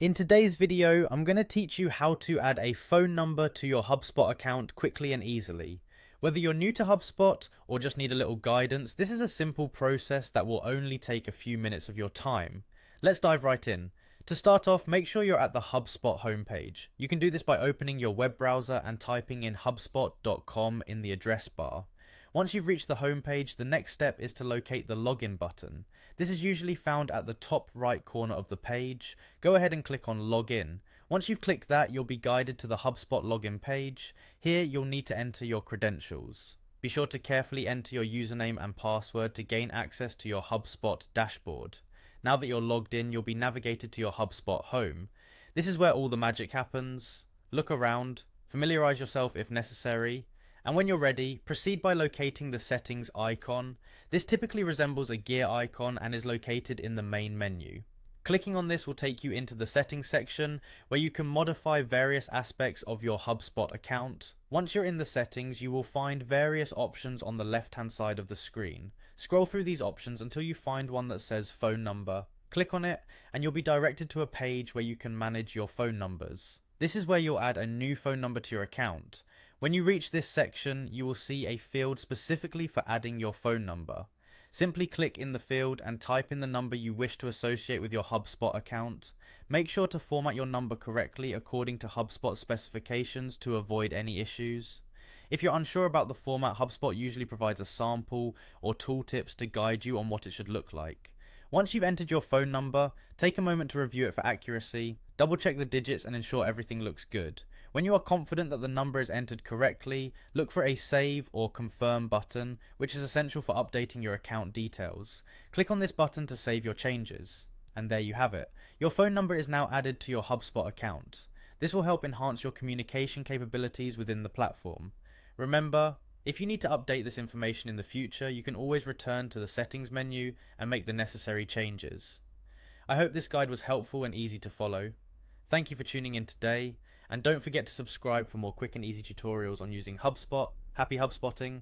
In today's video, I'm going to teach you how to add a phone number to your Hubspot account quickly and easily. Whether you're new to Hubspot or just need a little guidance, this is a simple process that will only take a few minutes of your time. Let's dive right in. To start off, make sure you're at the Hubspot homepage. You can do this by opening your web browser and typing in hubspot.com in the address bar. Once you've reached the homepage, the next step is to locate the login button. This is usually found at the top right corner of the page. Go ahead and click on login. Once you've clicked that, you'll be guided to the Hubspot login page. Here, you'll need to enter your credentials. Be sure to carefully enter your username and password to gain access to your Hubspot dashboard. Now that you're logged in, you'll be navigated to your Hubspot home. This is where all the magic happens. Look around, familiarize yourself if necessary, and when you're ready, proceed by locating the settings icon. This typically resembles a gear icon and is located in the main menu. Clicking on this will take you into the settings section where you can modify various aspects of your Hubspot account. Once you're in the settings, you will find various options on the left hand side of the screen. Scroll through these options until you find one that says phone number. Click on it and you'll be directed to a page where you can manage your phone numbers. This is where you'll add a new phone number to your account. When you reach this section, you will see a field specifically for adding your phone number. Simply click in the field and type in the number you wish to associate with your Hubspot account. Make sure to format your number correctly according to HubSpot specifications to avoid any issues. If you're unsure about the format, HubSpot usually provides a sample or tooltips to guide you on what it should look like. Once you've entered your phone number, take a moment to review it for accuracy, double check the digits and ensure everything looks good. When you are confident that the number is entered correctly, look for a save or confirm button, which is essential for updating your account details. Click on this button to save your changes. And there you have it. Your phone number is now added to your HubSpot account. This will help enhance your communication capabilities within the platform. Remember, if you need to update this information in the future, you can always return to the settings menu and make the necessary changes. I hope this guide was helpful and easy to follow. Thank you for tuning in today, and don't forget to subscribe for more quick and easy tutorials on using HubSpot. Happy HubSpotting!